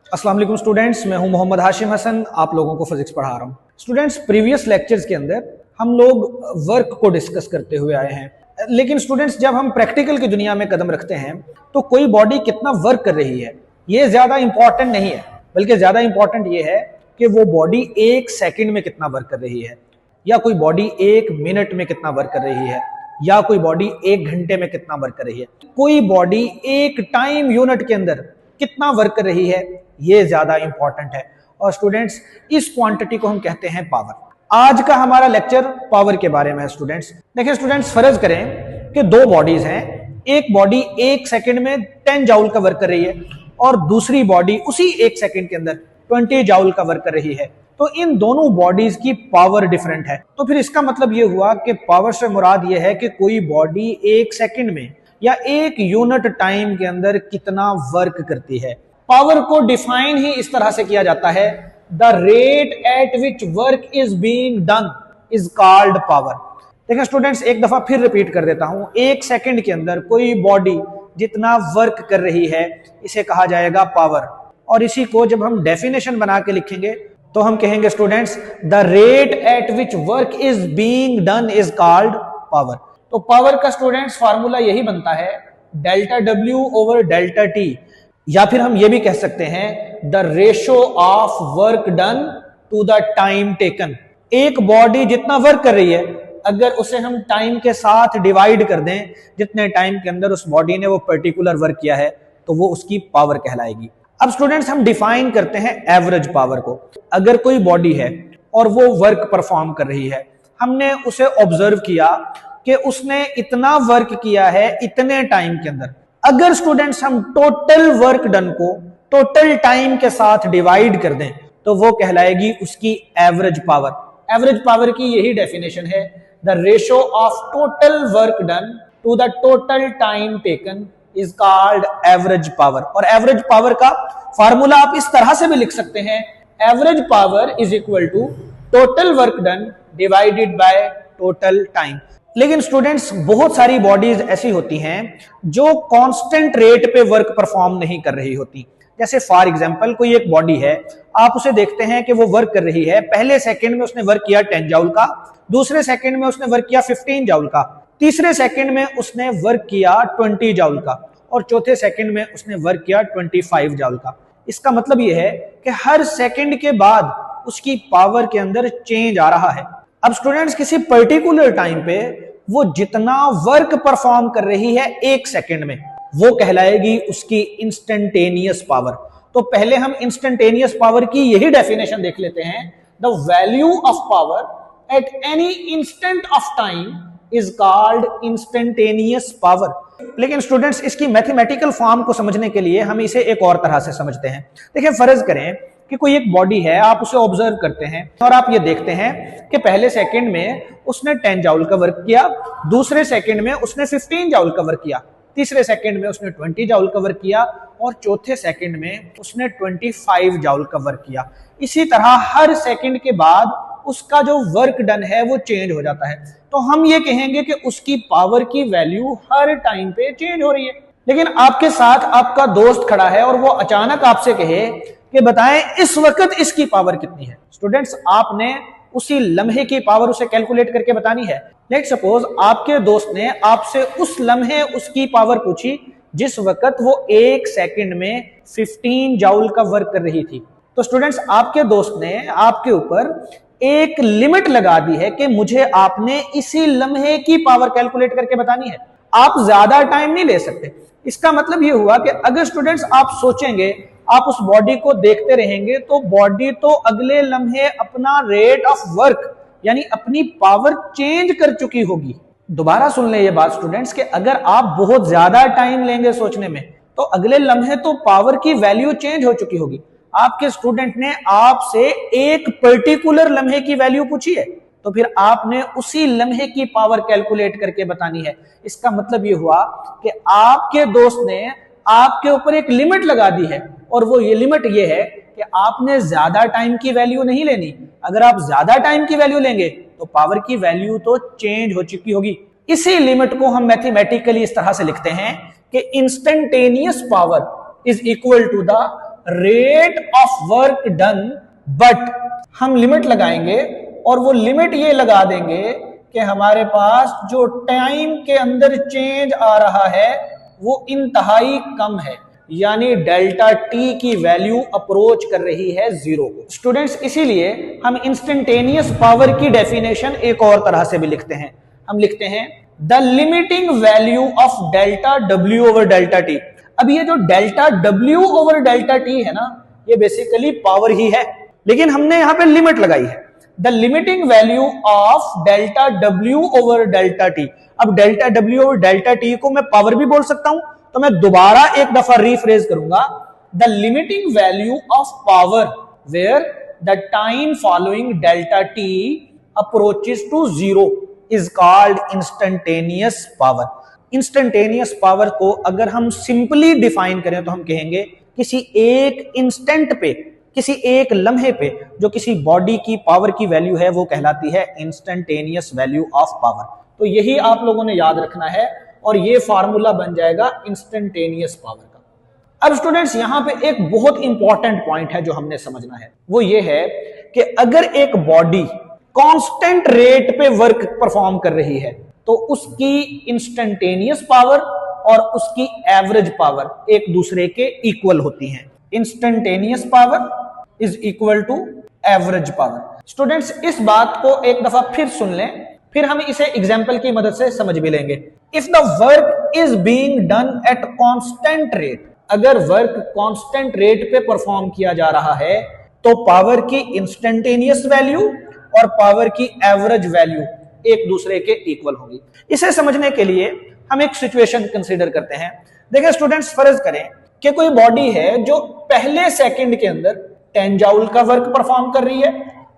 अस्सलाम वालेकुम स्टूडेंट्स, मैं हूं मोहम्मद हाशिम हसन, आप लोगों को फिजिक्स पढ़ा रहा हूं। स्टूडेंट्स, प्रीवियस लेक्चर्स के अंदर हम लोग वर्क को डिस्कस करते हुए आए हैं, लेकिन स्टूडेंट्स जब हम प्रैक्टिकल की दुनिया में कदम रखते हैं तो कोई बॉडी कितना वर्क कर रही है ये ज्यादा इंपॉर्टेंट नहीं है, बल्कि ज्यादा इंपॉर्टेंट ये है कि वो बॉडी एक सेकंड में कितना वर्क कर रही है, या कोई बॉडी एक मिनट में कितना वर्क कर रही है, या कोई बॉडी एक घंटे में कितना वर्क कर रही है, कोई बॉडी एक टाइम यूनिट के अंदर कितना वर्क कर रही है, ये ज्यादा इंपॉर्टेंट है। और स्टूडेंट्स, इस क्वांटिटी को हम कहते हैं पावर। आज का हमारा लेक्चर पावर के बारे में है। स्टूडेंट्स देखिए, स्टूडेंट्स फर्ज करें कि दो बॉडीज हैं, एक बॉडी एक सेकंड में 10 जाउल का वर्क कर रही है और दूसरी बॉडी उसी एक सेकंड के अंदर 20 जाउल का वर्क कर रही है, तो इन दोनों बॉडीज की पावर डिफरेंट है। तो फिर इसका मतलब ये हुआ कि पावर से मुराद ये है कि कोई बॉडी एक सेकंड में या एक यूनिट टाइम के अंदर कितना वर्क करती है। पावर को डिफाइन ही इस तरह से किया जाता है, the rate at which work is being done is called power. देखिए स्टूडेंट्स, एक दफा फिर रिपीट कर देता हूं, एक सेकंड के अंदर कोई बॉडी जितना वर्क कर रही है इसे कहा जाएगा पावर। और इसी को जब हम डेफिनेशन बना के लिखेंगे तो हम कहेंगे students, the rate at which work is being done is called power. तो पावर का स्टूडेंट्स फार्मूला यही बनता है, delta W over delta T, या फिर हम ये भी कह सकते हैं the ratio of work done to the time taken. एक बॉडी जितना वर्क कर रही है, अगर उसे हम टाइम के साथ डिवाइड कर दें, जितने टाइम के अंदर उस बॉडी ने वो पर्टिकुलर वर्क किया है, तो वो उसकी पावर कहलाएगी। अब स्टूडेंट्स हम डिफाइन करते हैं एवरेज पावर को। अगर कोई बॉडी है और वो वर्क परफॉर्म कर रही है, हमने उसे ऑब्जर्व किया कि उसने इतना वर्क किया है इतने टाइम के अंदर। अगर स्टूडेंट्स हम टोटल वर्क डन को टोटल टाइम के साथ डिवाइड कर दें तो वो कहलाएगी उसकी एवरेज पावर। एवरेज पावर की यही डेफिनेशन है, the ratio of total work done to the total time taken is called average power. और एवरेज पावर का फार्मूला आप इस तरह से भी लिख सकते हैं, average power is equal to total work done divided by total time. लेकिन स्टूडेंट्स बहुत सारी बॉडीज ऐसी होती हैं जो कांस्टेंट रेट पे वर्क परफॉर्म नहीं कर रही होती। जैसे फॉर एग्जांपल कोई एक बॉडी है, आप उसे देखते हैं कि वो वर्क कर रही है, पहले सेकंड में उसने वर्क किया 10 जाउल का, दूसरे सेकंड में उसने वर्क किया 15 जाउल का, तीसरे सेकंड में उसने वर्क किया 20 जाउल का, और चौथे सेकंड में उसने वर्क किया 25 जाउल का। इसका मतलब यह है कि हर सेकंड के बाद उसकी पावर के अंदर चेंज आ रहा है। अब स्टूडेंट्स किसी पर्टिकुलर टाइम पे वो जितना वर्क परफॉर्म कर रही है एक सेकंड में, वो कहलाएगी उसकी इंस्टेंटेनियस पावर। तो पहले हम इंस्टेंटेनियस पावर की यही डेफिनेशन देख लेते हैं, the value of power at any instant of time is called instantaneous power. लेकिन स्टूडेंट्स इसकी मैथमेटिकल फॉर्म को समझने के लिए हम इसे एक और तरह से समझते हैं। देखिए फर्ज करें कि कोई एक बॉडी है, आप उसे ऑब्जर्व करते हैं और आप ये देखते हैं कि पहले सेकंड में उसने 10 जाउल का वर्क किया, दूसरे सेकंड में उसने 15 जाउल का वर्क किया, तीसरे सेकंड में उसने 20 जाउल का वर्क किया, और चौथे सेकंड में उसने 25 जाउल का वर्क किया। इसी तरह हर सेकंड के बाद उसका जो वर्क डन है वो चेंज हो जाता है। तो हम ये कहेंगे कि उसकी पावर की वैल्यू हर टाइम पे चेंज हो रही है। लेकिन आपके साथ आपका दोस्त खड़ा है और वो अचानक आपसे कहे कि बताएं इस वक्त इसकी पावर कितनी है। स्टूडेंट्स आपने उसी लम्हे की पावर उसे कैलकुलेट करके बतानी है। लेट सपोज आपके दोस्त ने आपसे उस लम्हे उसकी पावर पूछी जिस वक्त वो एक सेकंड में 15 जाउल का वर्क कर रही थी। तो स्टूडेंट्स आपके दोस्त ने आपके ऊपर एक लिमिट लगा दी है कि मुझे आपने इसी लम्हे की पावर कैलकुलेट करके बतानी है, आप ज्यादा टाइम नहीं ले सकते। इसका मतलब ये हुआ कि अगर स्टूडेंट्स आप सोचेंगे, आप उस बॉडी को देखते रहेंगे, तो बॉडी तो अगले लम्हे अपना रेट ऑफ वर्क यानी अपनी पावर चेंज कर चुकी होगी। दोबारा सुन लें ये बात स्टूडेंट्स कि अगर आप बहुत ज्यादा टाइम लेंगे सोचने में, तो अगले लम्हे तो पावर की वैल्यू चेंज हो चुकी होगी। आपके स्टूडेंट ने आपसे एक पर्टिकुलर लम्हे की वैल्यू पूछी है, तो फिर आपने उसी लम्हे की पावर कैलकुलेट करके बतानी है। इसका मतलब ये हुआ कि आपके दोस्त ने आपके ऊपर एक लिमिट लगा दी है, और वो ये लिमिट ये है कि आपने ज्यादा टाइम की वैल्यू नहीं लेनी। अगर आप ज्यादा टाइम की वैल्यू लेंगे तो पावर की वैल्यू तो चेंज हो चुकी होगी। इसी लिमिट को हम मैथमेटिकली इस तरह से लिखते हैं कि instantaneous power is equal to the rate of work done, but हम लिमिट लगाएंगे और वो लिमिट ये लगा देंगे कि हमारे पास जो टाइम के अंदर चेंज आ रहा है वो इंतहाई कम है, यानी डेल्टा टी की वैल्यू अप्रोच कर रही है जीरो को। स्टूडेंट्स, इसीलिए हम इंस्टेंटेनियस पावर की डेफिनेशन एक और तरह से भी लिखते हैं। हम लिखते हैं the limiting value of delta W over delta T. अब ये जो delta W over delta T है ना, ये बेसिकली पावर ही है, लेकिन हमने यहां पे लिमिट लगाई है, the limiting value of delta W over delta T. अब delta W over delta T को मैं पावर भी बोल सकता हूं, तो मैं दोबारा एक दफा रीफ्रेज करूंगा, the limiting value of power where the time following delta T approaches to zero is called instantaneous power. Instantaneous power को अगर हम सिंपली डिफाइन करें तो हम कहेंगे किसी एक इंस्टेंट पे, किसी एक लम्हे पे जो किसी बॉडी की पावर की वैल्यू है वो कहलाती है इंस्टेंटेनियस वैल्यू ऑफ पावर। तो यही आप लोगों ने याद रखना है और ये फार्मूला बन जाएगा इंस्टेंटेनियस पावर का। अब स्टूडेंट्स, यहां पे एक बहुत इंपॉर्टेंट पॉइंट है जो हमने समझना है, वो ये है कि अगर एक बॉडी कांस्टेंट रेट पे वर्क परफॉर्म कर रही है तो उसकी इंस्टेंटेनियस पावर और उसकी एवरेज पावर एक दूसरे के इक्वल होती हैं। Instantaneous power is equal to average power. Students, इस बात को एक दफा फिर सुन लें, फिर हम इसे एग्जाम्पल की मदद से समझ भी लेंगे। If the work is being done at constant rate, अगर वर्क कांस्टेंट रेट पे परफॉर्म किया जा रहा है तो पावर की इंस्टेंटेनियस वैल्यू और पावर की एवरेज वैल्यू एक दूसरे के इक्वल होगी। इसे समझने के लिए हम एक सिचुएशन कंसीडर करते हैं। देखिए स्टूडेंट्स, फर्ज करें कि कोई बॉडी है जो पहले सेकंड के अंदर 10 जूल का वर्क परफॉर्म कर रही है,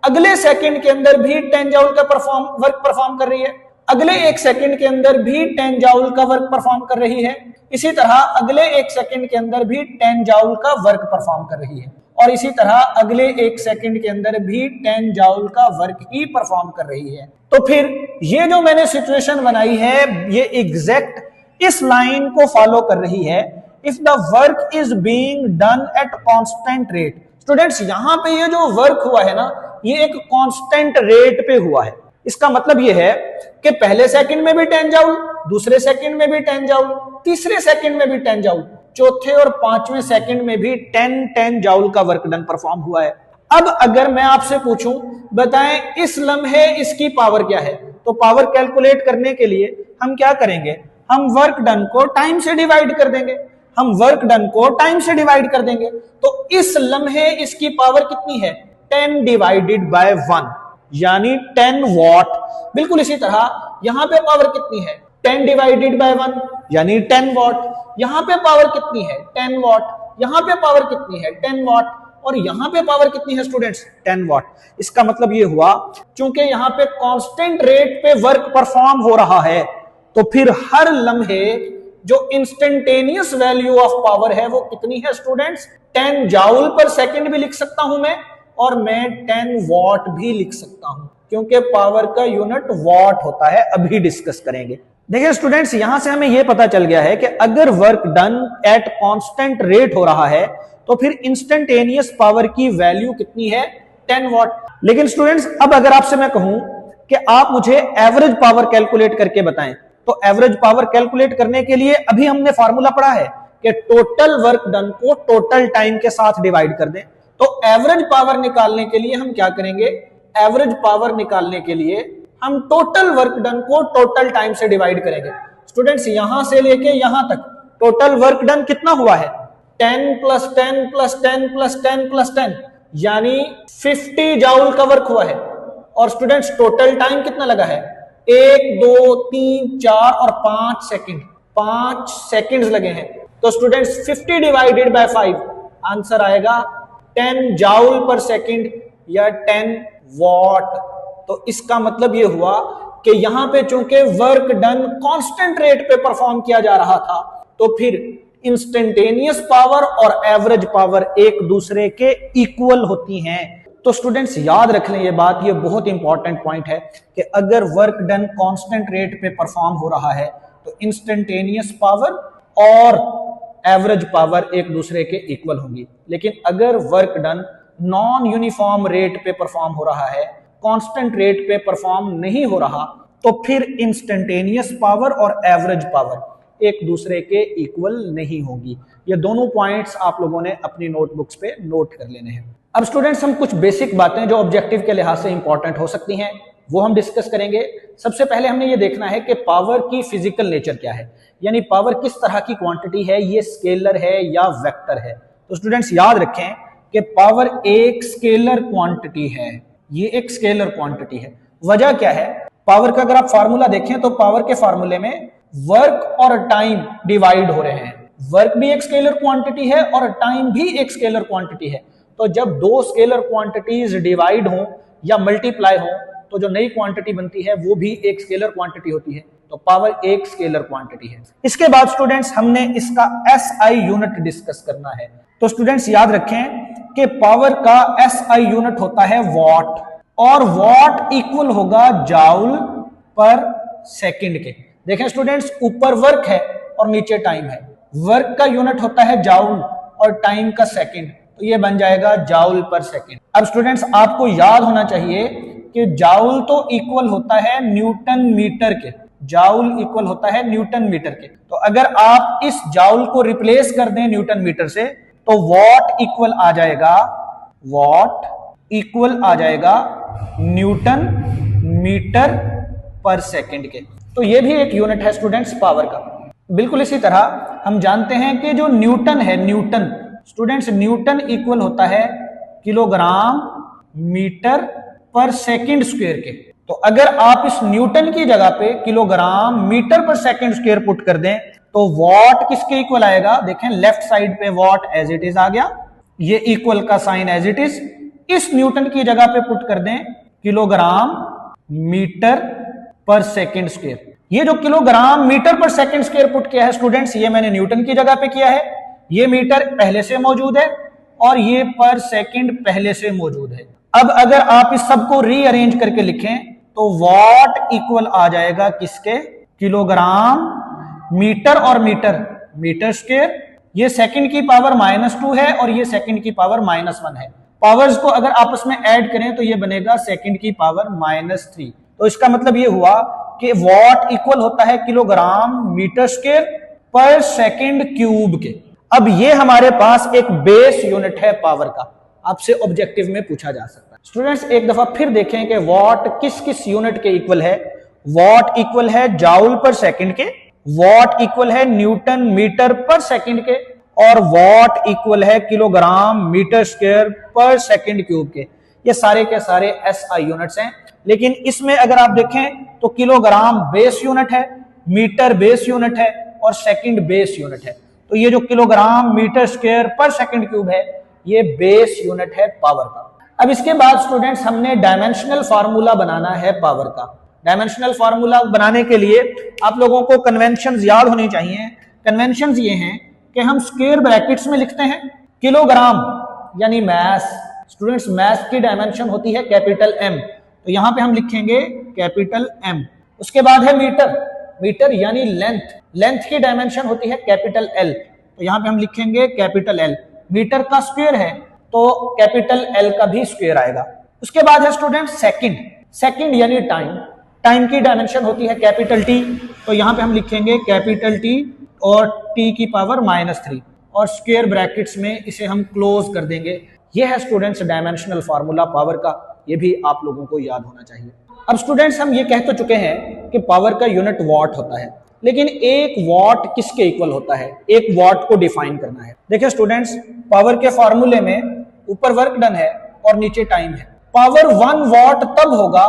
अगले सेकंड के अंदर भी 10 जूल का वर्क परफॉर्म कर रही है, अगले एक सेकंड के अंदर भी 10 जूल का वर्क परफॉर्म कर रही है, इसी तरह अगले एक सेकंड के अंदर भी 10 जूल का वर्क परफॉर्म कर रही है, और इसी तरह अगले एक सेकंड के अंदर भी 10 जूल का वर्क ही परफॉर्म कर रही है। तो फिर ये जो मैंने सिचुएशन बनाई है ये एग्जैक्ट इस लाइन को फॉलो कर रही है। If the work is being done at constant rate. Students, यहां पे ये जो वर्क हुआ है ना, ये एक कांस्टेंट रेट पे हुआ है। इसका मतलब ये है कि पहले सेकंड में भी 10 जूल, दूसरे सेकंड में भी 10 जूल, तीसरे सेकंड में भी 10 जूल, चौथे और पांचवें सेकंड में भी 10 जूल का वर्क डन परफॉर्म हुआ है। अब अगर मैं आपसे पूछूं, बताएं इस लम्हे इसकी पावर क्या है, तो पावर कैलकुलेट करने के लिए हम क्या करेंगे, हम वर्क डन को टाइम से डिवाइड कर देंगे। हम वर्क डन को टाइम से डिवाइड कर देंगे तो इस लम्हे इसकी पावर कितनी है, 10 डिवाइडेड बाय 1, यानी 10 वॉट। बिल्कुल इसी तरह यहां पे पावर कितनी है, 10 डिवाइडेड बाय 1 यानी 10 वॉट। यहां पे पावर कितनी है, 10 वॉट। यहां पे पावर कितनी है, 10 वॉट। और यहां पे पावर कितनी है स्टूडेंट्स, 10 वॉट। इसका मतलब ये हुआ, चूंकि यहां पे कांस्टेंट रेट पे वर्क परफॉर्म हो रहा है तो फिर हर लम्हे जो इंस्टेंटेनियस वैल्यू ऑफ पावर है वो कितनी है स्टूडेंट्स, 10 जूल पर सेकंड भी लिख सकता हूं मैं, और मैं 10 वॉट भी लिख सकता हूं, क्योंकि पावर का यूनिट वॉट होता है। अभी डिस्कस करेंगे। देखिए स्टूडेंट्स, यहां से हमें यह पता चल गया है कि अगर work done at constant rate हो रहा है तो फिर इंस्टेंटेनियस पावर की वैल्यू कितनी है, 10 वॉट। लेकिन स्टूडेंट्स, अब अगर आपसे मैं कहूं कि आप मुझे एवरेज पावर कैलकुलेट करके बताएं, तो एवरेज पावर कैलकुलेट करने के लिए अभी हमने फॉर्मूला पढ़ा है कि टोटल वर्क डन को टोटल टाइम के साथ डिवाइड कर दें। तो एवरेज पावर निकालने के लिए हम क्या करेंगे, एवरेज पावर निकालने के लिए हम टोटल वर्क डन को टोटल टाइम से डिवाइड करेंगे। स्टूडेंट्स, यहां से लेके यहां तक टोटल वर्क डन कितना हुआ है, 10 प्लस 10 प्लस 10 प्लस 10 प्लस 10, यानी 50 जूल का वर्क हुआ है। और स्टूडेंट्स, टोटल टाइम कितना लगा है, 1 2 3 4 और 5 सेकंड, 5 सेकंड्स लगे हैं। तो स्टूडेंट्स 50 डिवाइडेड बाय 5 आंसर आएगा 10 जूल पर सेकंड या 10 वॉट। तो इसका मतलब यह हुआ कि यहां पे चूंकि वर्क डन कांस्टेंट रेट पे परफॉर्म किया जा रहा था तो फिर इंस्टेंटेनियस पावर और एवरेज पावर एक दूसरे के इक्वल होती हैं। तो स्टूडेंट्स याद रख लें ये बात, ये बहुत इंपॉर्टेंट पॉइंट है कि अगर वर्क डन कांस्टेंट रेट पे परफॉर्म हो रहा है तो इंस्टेंटेनियस पावर और एवरेज पावर एक दूसरे के इक्वल होंगी। लेकिन अगर work done non uniform rate पे परफॉर्म हो रहा है, कांस्टेंट रेट पे परफॉर्म नहीं हो रहा, तो फिर इंस्टेंटेनियस पावर और एवरेज पावर एक दूसरे के इक्वल नहीं होगी। ये दोनों पॉइंट्स आप लोगों ने अपनी नोटबुक्स पे नोट कर लेने हैं। अब स्टूडेंट्स हम कुछ बेसिक बातें जो ऑब्जेक्टिव के लिहाज से इंपॉर्टेंट हो सकती हैं वो हम डिस्कस करेंगे। सबसे पहले हमने ये देखना है कि पावर की फिजिकल नेचर क्या है, यानी पावर किस तरह की क्वांटिटी है, ये स्केलर है या वेक्टर है। तो स्टूडेंट्स याद रखें कि पावर एक स्केलर क्वांटिटी है, ये एक स्केलर क्वांटिटी है। वजह क्या है, पावर का अगर आप फार्मूला देखें तो पावर के फार्मूले में वर्क और टाइम डिवाइड हो रहे हैं। वर्क भी एक स्केलर क्वांटिटी है और टाइम भी एक स्केलर क्वांटिटी है। तो जब दो स्केलर क्वांटिटीज डिवाइड हो या मल्टीप्लाई हो तो जो नई क्वांटिटी बनती है वो भी एक स्केलर क्वांटिटी होती है। तो पावर एक स्केलर क्वांटिटी है। इसके बाद स्टूडेंट्स हमने इसका एसआई यूनिट डिस्कस करना है। तो स्टूडेंट्स याद रखें कि पावर का एसआई यूनिट होता है वॉट, और वॉट इक्वल होगा जाउल पर सेकंड के। देखें स्टूडेंट्स, ऊपर वर्क है और नीचे टाइम है। वर्क का यूनिट होता है जाउल और टाइम का सेकंड, तो ये बन जाएगा जाउल पर सेकंड। अब स्टूडेंट्स आपको याद होना चाहिए कि जाउल तो इक्वल होता है न्यूटन मीटर के, जाउल इक्वल होता है न्यूटन मीटर के। तो अगर आप इस जाउल को रिप्लेस कर दें न्यूटन मीटर से तो वॉट इक्वल आ जाएगा, वॉट इक्वल आ जाएगा न्यूटन मीटर पर सेकंड के। तो ये भी एक यूनिट है स्टूडेंट्स पावर का। बिल्कुल इसी तरह हम जानते हैं कि जो न्यूटन है, न्यूटन स्टूडेंट्स, न्यूटन इक्वल होता है किलोग्राम मीटर पर सेकंड स्क्वायर के। तो अगर आप इस न्यूटन की जगह पे किलोग्राम मीटर पर सेकंड स्क्वायर पुट कर दें तो वॉट किसके इक्वल आएगा। देखें लेफ्ट साइड पे वॉट एज इट इज आ गया, ये इक्वल का साइन एज इट इज। इस न्यूटन की जगह पे पुट कर दें किलोग्राम मीटर पर सेकंड स्क्वायर। ये जो किलोग्राम मीटर पर सेकंड स्क्वायर पुट किया है स्टूडेंट्स, ये मैंने न्यूटन की जगह पे किया है। ये मीटर पहले से मौजूद है और ये पर सेकंड पहले से मौजूद है। अब अगर आप इस सबको रीअरेंज करके लिखें तो वॉट इक्वल आ जाएगा किसके, किलोग्राम मीटर और मीटर, मीटर स्क्वायर। ये सेकंड की पावर -2 है और ये सेकंड की पावर -1 है। पावर्स को अगर आपस में ऐड करें तो ये बनेगा सेकंड की पावर -3। तो इसका मतलब ये हुआ कि वॉट इक्वल होता है किलोग्राम मीटर स्क्वायर पर सेकंड क्यूब के। अब ये हमारे पास एक बेस यूनिट है पावर का, आपसे ऑब्जेक्टिव में पूछा जा सकता है। स्टूडेंट्स एक दफा फिर देखें कि वॉट किस किस यूनिट के इक्वल है। वॉट इक्वल है जाउल पर सेकंड के, वॉट इक्वल है न्यूटन मीटर पर सेकंड के, और वॉट इक्वल है किलोग्राम मीटर स्क्वायर पर सेकंड क्यूब के। ये सारे के सारे एसआई यूनिट्स हैं। लेकिन इसमें अगर आप देखें तो किलोग्राम बेस यूनिट है, मीटर बेस यूनिट है और सेकंड बेस यूनिट है। तो ये जो किलोग्राम मीटर स्क्वायर पर सेकंड क्यूब है ये बेस यूनिट है पावर का। अब इसके बाद स्टूडेंट्स हमने डायमेंशनल फार्मूला बनाना है पावर का। डायमेंशनल फार्मूला बनाने के लिए आप लोगों को कन्वेंशंस याद होनी चाहिए। कन्वेंशंस ये हैं कि हम स्क्वायर ब्रैकेट्स में लिखते हैं किलोग्राम यानी मैस। स्टूडेंट्स मैस की डायमेंशन होती है कैपिटल एम, तो यहां पे हम लिखेंगे कैपिटल एम। उसके बाद है मीटर, मीटर यानी लेंथ, लेंथ की डायमेंशन होती है कैपिटल एल, तो यहां पे हम लिखेंगे कैपिटल एल। मीटर का स्क्वायर है तो कैपिटल एल का भी स्क्वायर आएगा। उसके बाद है स्टूडेंट सेकंड, सेकंड यानी टाइम, टाइम की डायमेंशन होती है कैपिटल टी, तो यहां पे हम लिखेंगे कैपिटल टी और टी की पावर -3 और स्क्वायर ब्रैकेट्स में इसे हम क्लोज कर देंगे। यह है स्टूडेंट्स डायमेंशनल फार्मूला पावर का, ये भी आप लोगों को याद होना चाहिए। अब स्टूडेंट्स हम ये कह तो चुके हैं कि पावर का यूनिट वॉट होता है, लेकिन एक वॉट किसके इक्वल होता है, एक वॉट को डिफाइन करना है। देखिए स्टूडेंट्स पावर के फॉर्मूले में ऊपर वर्क डन है और नीचे टाइम है। पावर 1 वॉट तब होगा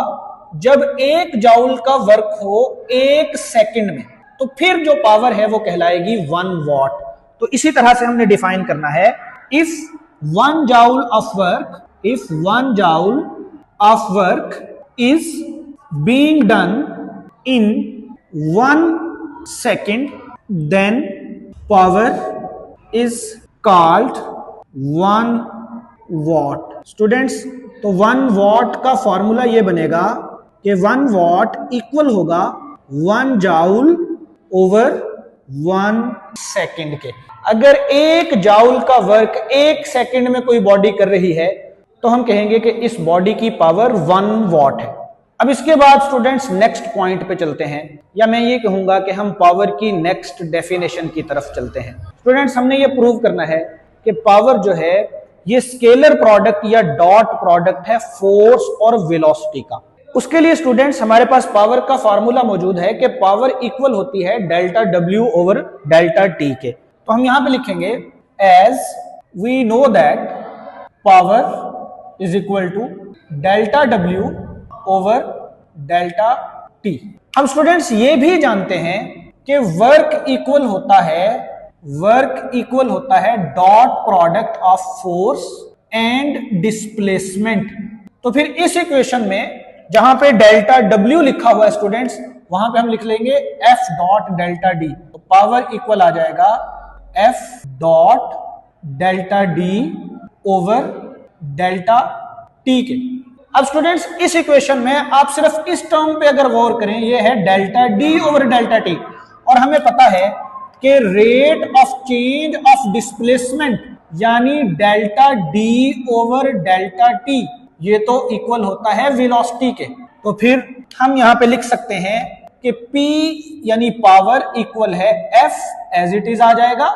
जब 1 जाउल का वर्क हो 1 सेकंड में, तो फिर जो पावर है वो कहलाएगी 1 वॉट। तो इसी तरह से हमने डिफाइन करना है, if 1 joule of work, if 1 joule of work is being done in 1 second, then power is called 1 watt. Students, तो 1 watt का फॉर्मूला ये बनेगा कि 1 watt इक्वल होगा 1 जाउल ओवर 1 सेकेंड के। अगर 1 जाउल का वर्क 1 सेकंड में कोई बॉडी कर रही है तो हम कहेंगे कि इस बॉडी की पावर 1 वॉट है। अब इसके बाद स्टूडेंट्स नेक्स्ट पॉइंट पे चलते हैं, या मैं ये कहूंगा कि हम पावर की नेक्स्ट डेफिनेशन की तरफ चलते हैं। स्टूडेंट्स हमने ये प्रूव करना है कि पावर जो है ये स्केलर प्रोडक्ट या डॉट प्रोडक्ट है फोर्स और वेलोसिटी का। उसके लिए स्टूडेंट्स हमारे पास पावर का फार्मूला मौजूद है कि पावर इक्वल होती है delta W over delta T के। तो हम यहां पे लिखेंगे as we know that power is equal to delta W over delta T। हम स्टूडेंट्स ये भी जानते हैं कि वर्क इक्वल होता है dot product of force and displacement. तो फिर इस इक्वेशन में जहां पे डेल्टा W लिखा हुआ है स्टूडेंट्स, वहां पे हम लिख लेंगे F डॉट डेल्टा D। तो पावर इक्वल आ जाएगा F dot delta D over delta T के। अब स्टूडेंट्स इस इक्वेशन में आप सिर्फ इस टर्म पे अगर गौर करें, ये है delta D over delta T, और हमें पता है कि rate of change of displacement यानी delta D over delta T ये तो इक्वल होता है वेलोसिटी के। तो फिर हम यहां पे लिख सकते हैं कि P यानी पावर इक्वल है F एज इट इज आ जाएगा,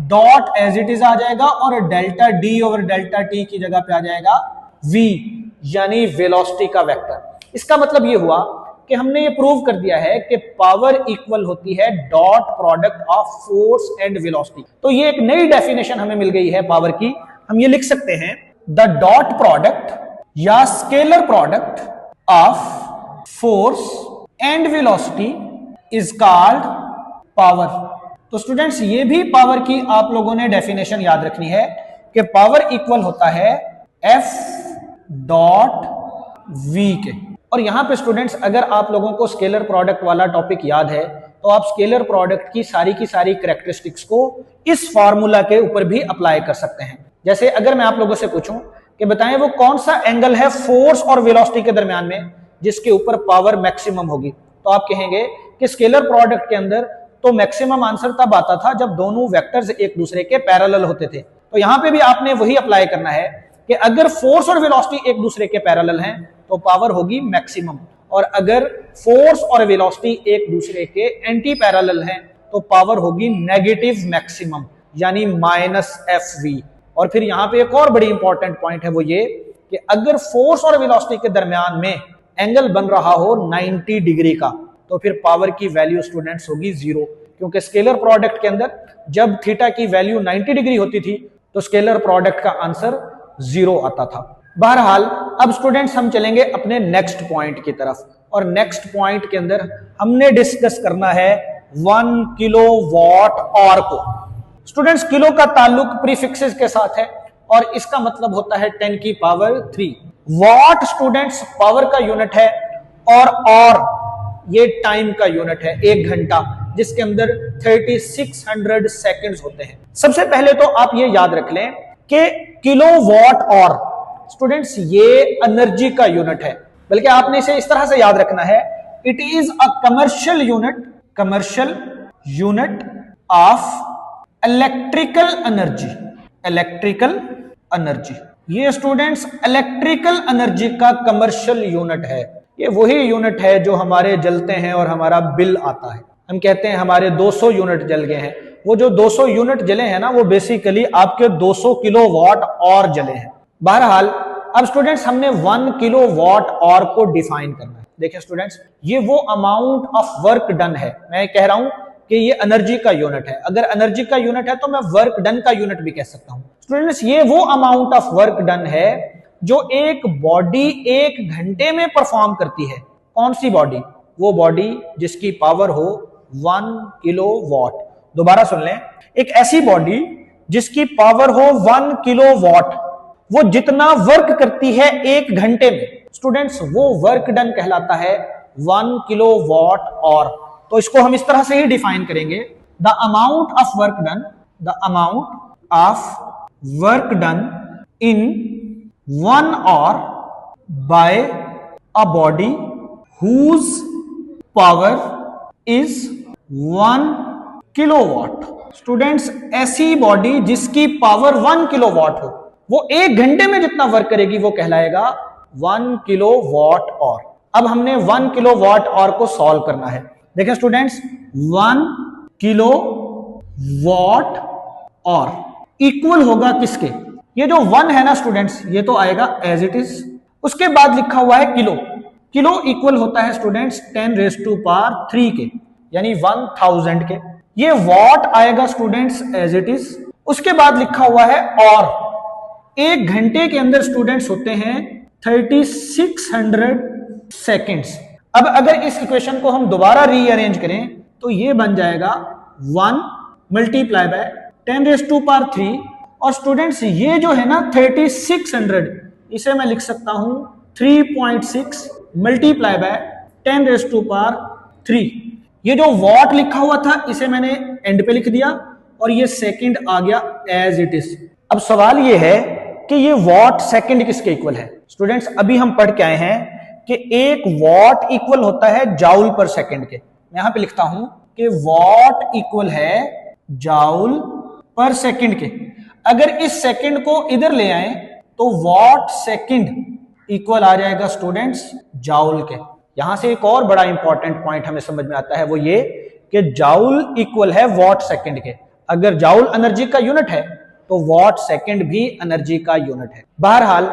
डॉट एज इट इज आ जाएगा, और delta D over delta T की जगह पे आ जाएगा V यानी वेलोसिटी का वेक्टर। इसका मतलब ये हुआ कि हमने ये प्रूव कर दिया है कि पावर इक्वल होती है dot product of force and velocity. तो ये एक नई डेफिनेशन हमें मिल गई है पावर की। हम ये लिख सकते हैं द डॉट प्रोडक्ट या scalar product of force and velocity is called power. तो स्टूडेंट्स ये भी पावर की आप लोगों ने डेफिनेशन याद रखनी है कि पावर इक्वल होता है F डॉट V के। और यहां पे स्टूडेंट्स अगर आप लोगों को स्केलर प्रोडक्ट वाला टॉपिक याद है तो आप स्केलर प्रोडक्ट की सारी कैरेक्टरिस्टिक्स को इस फार्मूला के ऊपर भी अप्लाई कर सकते हैं। जैसे अगर मैं आप लोगों से पूछूं कि बताएं वो कौन सा एंगल है फोर्स और वेलोसिटी के दरमियान में जिसके ऊपर पावर मैक्सिमम होगी, तो आप कहेंगे कि स्केलर प्रोडक्ट के अंदर तो मैक्सिमम आंसर तब आता था जब दोनों वेक्टर्स एक दूसरे के पैरेलल होते थे। तो यहां पे भी आपने वही अप्लाई करना है कि अगर फोर्स और वेलोसिटी एक दूसरे के पैरेलल हैं तो पावर होगी मैक्सिमम, और अगर फोर्स और वेलोसिटी एक दूसरे के एंटी पैरेलल हैं तो पावर होगी नेगेटिव मैक्सिमम यानी -FV। और फिर यहां पे एक और बड़ी इंपॉर्टेंट पॉइंट है, वो ये कि अगर फोर्स और वेलोसिटी के दरमियान में एंगल बन रहा हो 90 डिग्री का तो फिर पावर की वैल्यू स्टूडेंट्स होगी 0, क्योंकि स्केलर प्रोडक्ट के अंदर जब थीटा की वैल्यू 90 डिग्री होती थी तो स्केलर प्रोडक्ट का आंसर 0 आता था। बहरहाल अब स्टूडेंट्स हम चलेंगे अपने नेक्स्ट पॉइंट की तरफ, और नेक्स्ट पॉइंट के अंदर हमने डिस्कस करना है 1 किलोवाट आवर को। स्टूडेंट्स किलो का ताल्लुक प्रीफिक्सेस के साथ है और इसका मतलब होता है 10 की पावर 3। वॉट स्टूडेंट्स पावर का यूनिट है और ये टाइम का यूनिट है, 1 घंटा, जिसके अंदर 3600 सेकंड्स होते हैं। सबसे पहले तो आप ये याद रख लें कि किलोवाट आवर स्टूडेंट्स ये एनर्जी का यूनिट है, बल्कि आपने इसे इस तरह से याद रखना है, it is a commercial unit of electrical energy. ये स्टूडेंट्स इलेक्ट्रिकल एनर्जी का कमर्शियल यूनिट है। ये वही यूनिट है जो हमारे जलते हैं और हमारा बिल आता है। हम कहते हैं हमारे 200 यूनिट जल गए हैं, वो जो 200 यूनिट जले हैं ना, वो बेसिकली आपके 200 किलोवाट और जले हैं। बहरहाल अब स्टूडेंट्स हमने 1 किलोवाट और को डिफाइन करना है। देखिए स्टूडेंट्स, ये वो अमाउंट ऑफ वर्क डन है। मैं कह रहा हूं कि ये एनर्जी का यूनिट है। अगर एनर्जी का यूनिट है तो मैं वर्क डन का यूनिट भी कह सकता हूं। स्टूडेंट्स ये वो अमाउंट ऑफ वर्क डन है जो एक बॉडी 1 घंटे में परफॉर्म करती है। कौन सी बॉडी? वो बॉडी जिसकी पावर हो 1 किलोवाट। दोबारा सुन लें, एक ऐसी बॉडी जिसकी पावर हो 1 किलोवाट, वो जितना वर्क करती है 1 घंटे में, स्टूडेंट्स वो वर्क डन कहलाता है 1 किलोवाट और। तो इसको हम इस तरह से ही डिफाइन करेंगे, the amount of work done in 1 hour by a body whose power is 1 kilowatt. Students ऐसी बॉडी जिसकी पावर 1 किलोवाट हो, वो 1 घंटे में जितना वर्क करेगी वो कहलाएगा 1 किलोवाट और। अब हमने 1 किलोवाट और को सॉल्व करना है। देखें स्टूडेंट्स, 1 किलोवाट और इक्वल होगा किसके? ये जो 1 है ना स्टूडेंट्स, ये तो आएगा एज इट इज। उसके बाद लिखा हुआ है किलो। किलो इक्वल होता है स्टूडेंट्स 10⁻³ के, यानी 1000 के। ये वॉट आएगा स्टूडेंट्स एज इट इज। उसके बाद लिखा हुआ है और 1 घंटे के अंदर स्टूडेंट्स होते हैं 3600 सेकेंड्स। अब अगर इस इक्वेशन को हम दोबारा रीअरेंज करें तो ये बन जाएगा 1 मल्टीप्लाई बाय 10⁻³ और स्टूडेंट्स ये जो है ना 3600, इसे मैं लिख सकता हूं 3.6 मल्टीप्लाई बाय 10⁻³ ये जो वॉट लिखा हुआ था इसे मैंने एंड पे लिख दिया और ये सेकंड आ गया एज इट इज। अब सवाल ये है कि ये वॉट सेकंड किसके इक्वल है? स्टूडेंट्स अभी हम पढ़ के आए हैं कि 1 वॉट इक्वल होता है जाउल पर सेकंड के। मैं यहां पे लिखता हूं कि वॉट इक्वल है जाउल पर सेकंड के। अगर इस सेकंड को इधर ले आए तो वॉट सेकंड इक्वल आ जाएगा स्टूडेंट्स जाउल के। यहां से एक और बड़ा इंपॉर्टेंट पॉइंट हमें समझ में आता है, वो ये कि जाउल इक्वल है वॉट सेकंड के। अगर जाउल एनर्जी का यूनिट है तो वॉट सेकंड भी एनर्जी का यूनिट है। बहरहाल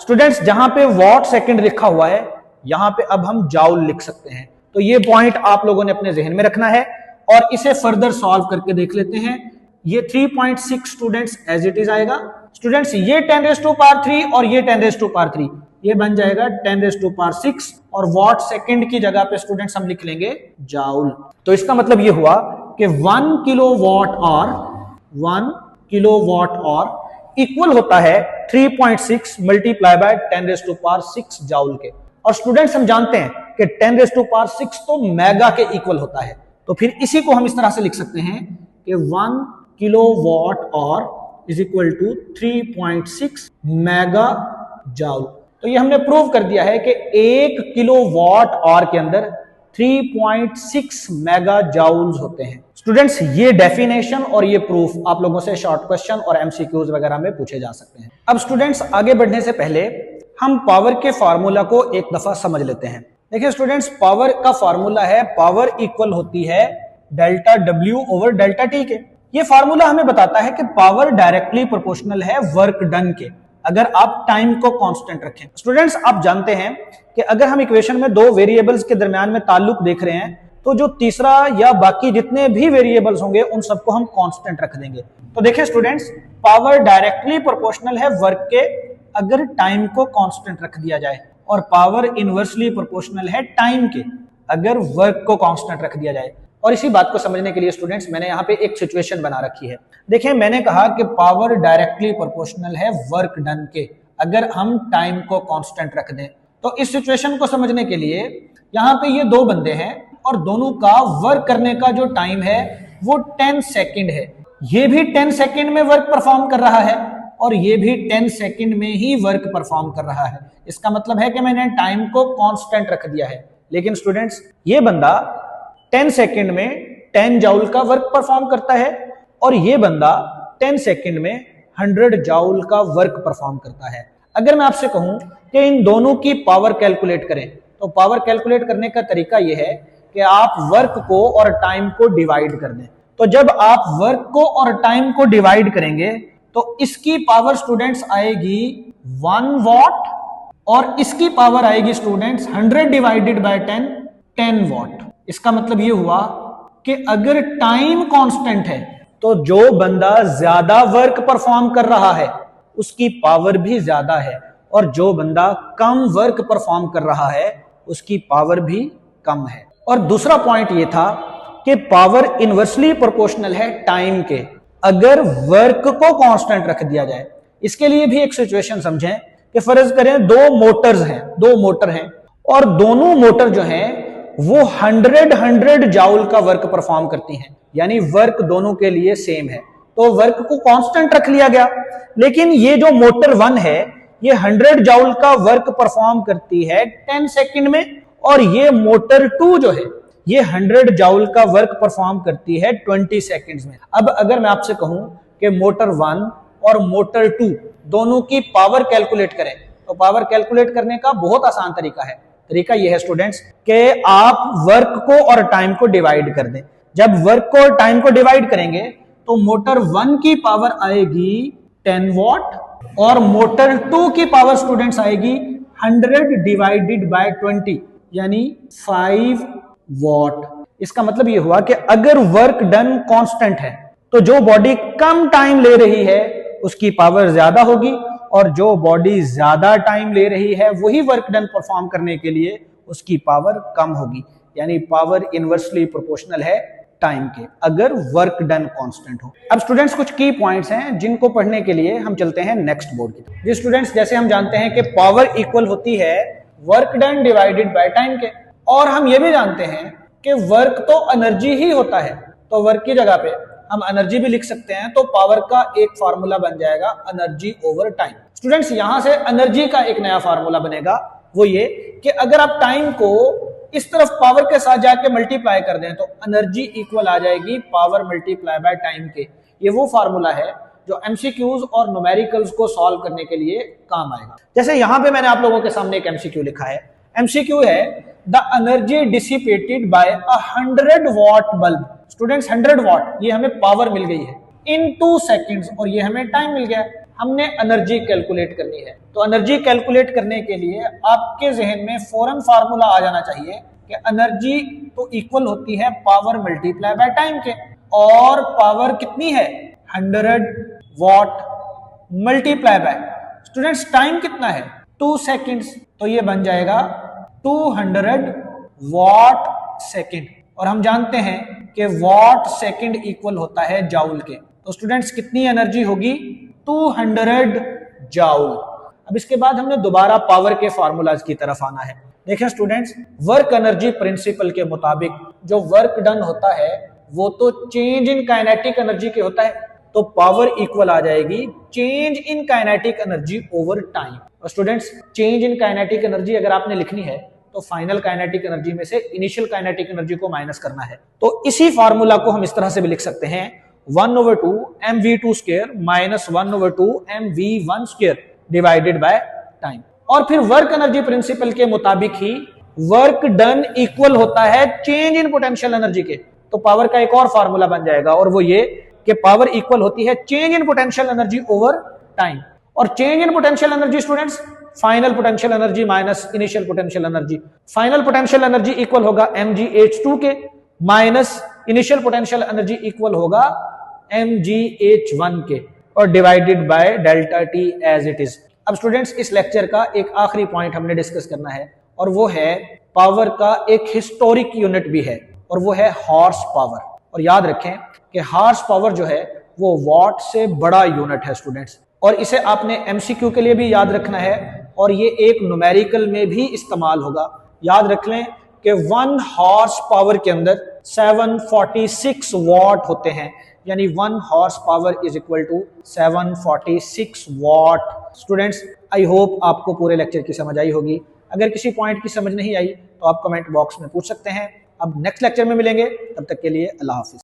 स्टूडेंट्स जहां पे वॉट सेकंड लिखा हुआ है यहां पे अब हम जाउल लिख सकते हैं। तो ये पॉइंट आप लोगों ने अपने जहन में रखना है और इसे फर्दर सॉल्व करके देख लेते हैं। ये 3.6 स्टूडेंट्स एज इट इज आएगा। स्टूडेंट्स ये 10⁻³ और ये 10⁻³, ये बन जाएगा 10⁻6 और वॉट सेकंड की जगह पे स्टूडेंट्स हम लिख लेंगे जाउल। तो इसका मतलब ये हुआ कि 1 किलोवाट और इक्वल होता है 3.6 मल्टीप्लाई बाय 10⁻6 जाउल के। और स्टूडेंट्स हम जानते हैं कि 10⁻6 तो मेगा के इक्वल होता है, तो फिर इसी को हम इस तरह से लिख सकते हैं कि 1 किलोवाट और is equal to 3.6 mega joule. तो ये हमने प्रूव कर दिया है कि 1 किलोवाट और के अंदर 3.6 मेगा जाउल्स होते हैं। स्टूडेंट्स ये डेफिनेशन और ये प्रूफ आप लोगों से शॉर्ट क्वेश्चन और एमसीक्यूज वगैरह में पूछे जा सकते हैं। अब स्टूडेंट्स आगे बढ़ने से पहले हम पावर के फार्मूला को एक दफा समझ लेते हैं। देखिए स्टूडेंट्स, पावर का फार्मूला है पावर इक्वल होती है delta W over delta T के। ये फार्मूला हमें बताता है कि पावर डायरेक्टली प्रोपोर्शनल है वर्क डन के, अगर आप टाइम को कांस्टेंट रखें। स्टूडेंट्स आप जानते हैं कि अगर हम इक्वेशन में 2 वेरिएबल्स के दरमियान में ताल्लुक देख रहे हैं तो जो तीसरा या बाकी जितने भी वेरिएबल्स होंगे उन सबको हम कांस्टेंट रख देंगे। तो देखिए स्टूडेंट्स, पावर डायरेक्टली प्रोपोर्शनल है वर्क के अगर टाइम को कांस्टेंट रख दिया जाए, और पावर इनवर्सली प्रोपोर्शनल है टाइम के अगर वर्क को कांस्टेंट रख दिया जाए। और इसी बात को समझने के लिए स्टूडेंट्स मैंने यहाँ पे एक सिचुएशन बना रखी है। देखिए मैंने कहा कि पावर डायरेक्टली प्रोपोर्शनल है वर्क डन के अगर हम टाइम को कांस्टेंट रख दें। तो इस सिचुएशन को समझने के लिए यहाँ पे ये 2 बंदे हैं और दोनों का वर्क करने का जो टाइम है वो 10 सेकेंड है। ये भी 10 सेकेंड में वर्क परफॉर्म कर रहा है और ये भी 10 सेकेंड में ही वर्क परफॉर्म कर रहा है। इसका मतलब है कि मैंने टाइम को कांस्टेंट रख दिया है। लेकिन स्टूडेंट्स ये बंदा 10 सेकेंड में 10 जाउल का वर्क परफॉर्म करता है और ये बंदा 10 सेकेंड में 100 जाउल का वर्क परफॉर्म करता है। अगर मैं आपसे कहूं कि इन दोनों की पावर कैलकुलेट करें तो पावर कैलकुलेट करने का तरीका यह है कि आप वर्क को और टाइम को डिवाइड कर दें। तो जब आप वर्क को और टाइम को डिवाइड करेंगे तो इसकी पावर स्टूडेंट्स आएगी 1 वॉट और इसकी पावर आएगी स्टूडेंट्स 100 डिवाइडेड बाय 10 वॉट। इसका मतलब ये हुआ कि अगर टाइम कांस्टेंट है तो जो बंदा ज्यादा वर्क परफॉर्म कर रहा है उसकी पावर भी ज्यादा है और जो बंदा कम वर्क परफॉर्म कर रहा है उसकी पावर भी कम है। और दूसरा पॉइंट ये था कि पावर इनवर्सली प्रोपोर्शनल है टाइम के अगर वर्क को कांस्टेंट रख दिया जाए। इसके लिए भी एक सिचुएशन समझें कि फर्ज करें 2 मोटर हैं और दोनों मोटर जो हैं वो 100 जाउल का वर्क परफॉर्म करती हैं, यानी वर्क दोनों के लिए सेम है, तो वर्क को कांस्टेंट रख लिया गया। लेकिन ये जो मोटर 1 है ये 100 जाउल का वर्क परफॉर्म करती है 10 सेकंड में और ये मोटर 2 जो है ये 100 जाउल का वर्क परफॉर्म करती है 20 सेकंड्स में। अब अगर मैं आपसे कहूं कि मोटर 1 और मोटर 2 दोनों की पावर कैलकुलेट करें, तो पावर कैलकुलेट करने का बहुत आसान तरीका है। तरीका यह है स्टूडेंट्स कि आप वर्क को और टाइम को डिवाइड कर दें। जब वर्क को और टाइम को डिवाइड करेंगे तो मोटर 1 की पावर आएगी 10 वॉट और मोटर 2 की पावर स्टूडेंट्स आएगी 100 डिवाइडेड बाय 20 यानी 5 वॉट। इसका मतलब यह हुआ कि अगर वर्क डन कांस्टेंट है तो जो बॉडी कम टाइम ले रही है उसकी पावर ज्यादा होगी और जो बॉडी ज्यादा टाइम ले रही है वही वर्क डन परफॉर्म करने के लिए उसकी पावर कम होगी। यानी पावर इनवर्सली प्रोपोर्शनल है टाइम के अगर वर्क डन कांस्टेंट हो। अब स्टूडेंट्स कुछ की पॉइंट्स हैं जिनको पढ़ने के लिए हम चलते हैं नेक्स्ट बोर्ड की तरफ। जी स्टूडेंट्स, जैसे हम जानते हैं कि पावर इक्वल होती है work done divided by time के, और हम ये भी जानते हैं कि वर्क तो एनर्जी ही होता है, तो वर्क की जगह पे हम एनर्जी भी लिख सकते हैं। तो पावर का एक फार्मूला बन जाएगा एनर्जी ओवर टाइम। स्टूडेंट्स, यहां से एनर्जी का एक नया फार्मूला बनेगा, वो ये कि अगर आप टाइम को इस तरफ पावर के साथ जाके मल्टीप्लाई कर दें तो एनर्जी इक्वल आ जाएगी पावर मल्टीप्लाई बाय टाइम के। ये वो फार्मूला है जो एमसीक्यूज और न्यूमेरिकल्स को सॉल्व करने के लिए काम आएगा। जैसे यहां पे मैंने आप लोगों के सामने एक एमसीक्यू लिखा है। एमसीक्यू है the energy dissipated by 100 watt bulb. Students, 100 watt ये हमें पावर मिल गई है इन 2 सेकेंड्स और ये हमें टाइम मिल गया। हमने एनर्जी कैलकुलेट करनी है, तो एनर्जी कैलकुलेट करने के लिए आपके जहन में फौरन फार्मूला आ जाना चाहिए कि एनर्जी तो इक्वल होती है पावर मल्टीप्लाई बाय टाइम के, और पावर कितनी है 100 what multiply by students time कितना है 2 सेकेंड्स, तो ये बन जाएगा 200 वॉट सेकेंड। और हम जानते हैं कि वॉट सेकेंड इक्वल होता है जाउल के, तो स्टूडेंट्स कितनी एनर्जी होगी 200 जाउल। अब इसके बाद हमने दोबारा पावर के फार्मूलाज की तरफ आना है। देखें स्टूडेंट्स, वर्क एनर्जी प्रिंसिपल के मुताबिक जो वर्क डन होता है वो तो चेंज इन काइनेटिक एनर्जी के होता है, तो पावर इक्वल आ जाएगी change in kinetic energy over time. और students, change in kinetic energy अगर आपने लिखनी है तो फाइनल काइनेटिक एनर्जी में से इनिशियल काइनेटिक एनर्जी को माइनस करना है। तो इसी फार्मूला को हम इस तरह से भी लिख सकते हैं 1/2 mv2 square minus 1/2 mv1 square divided by time. और फिर वर्क एनर्जी प्रिंसिपल के मुताबिक ही वर्क डन इक्वल होता है चेंज इन पोटेंशियल एनर्जी के, तो पावर का एक और फार्मूला बन जाएगा और वो ये कि पावर इक्वल होती है change in potential energy over time. और change in potential energy students final potential energy minus initial potential energy. Final potential energy equal होगा mgh2 के minus initial potential energy equal होगा mgh1 के और divided by delta T as it is. अब students, इस lecture का एक आखिरी पॉइंट हमने डिस्कस करना है और वो है पावर का एक हिस्टोरिक यूनिट भी है और वो है हॉर्स पावर। और याद रखें कि हॉर्स पावर जो है वो वॉट से बड़ा यूनिट है स्टूडेंट्स, और इसे आपने एमसीक्यू के लिए भी याद रखना है और ये एक न्यूमेरिकल में भी इस्तेमाल होगा। याद रख लें कि 1 हॉर्स पावर के अंदर 746 वॉट होते हैं, यानी 1 horse power is equal to 746 watt. Students, I hope आपको पूरे लेक्चर की समझ आई होगी। अगर किसी पॉइंट की समझ नहीं आई तो आप कमेंट बॉक्स में पूछ सकते हैं। अब नेक्स्ट लेक्चर में मिलेंगे, तब तक के लिए अल्लाह हाफिज।